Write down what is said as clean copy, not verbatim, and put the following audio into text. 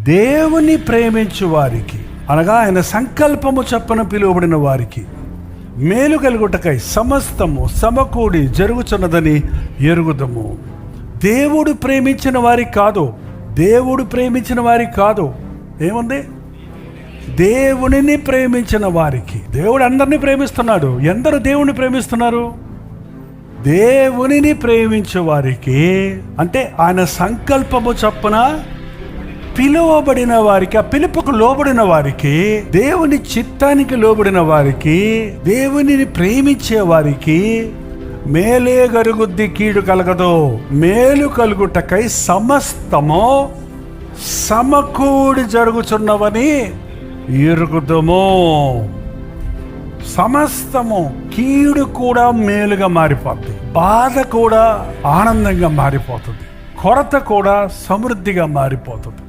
దేవుని ప్రేమించు వారికి, అనగా ఆయన సంకల్పము చొప్పున పిలువబడిన వారికి మేలు కలుగుటకై సమస్తము సమకూడి జరుగుచున్నదని ఎరుగుదము. దేవుడు ప్రేమించిన వారికి కాదు, దేవుడు ప్రేమించిన వారికి కాదు, ఏముంది? దేవునిని ప్రేమించిన వారికి. దేవుడు అందరినీ ప్రేమిస్తున్నాడు. ఎందరు దేవుని ప్రేమిస్తున్నారు? దేవునిని ప్రేమించే వారికి, అంటే ఆయన సంకల్పము చొప్పున పిలువబడిన వారికి, ఆ పిలుపుకు లోబడిన వారికి, దేవుని చిత్తానికి లోబడిన వారికి, దేవునిని ప్రేమించే వారికి మేలే కలుగుద్ది, కీడు కలగదు. మేలు కలుగుటకై సమస్తము సమకూడి జరుగుచున్నవని ఎరుగుదము. సమస్తము, కీడు కూడా మేలుగా మారిపోతుంది, బాధ కూడా ఆనందంగా మారిపోతుంది, కొరత కూడా సమృద్ధిగా మారిపోతుంది.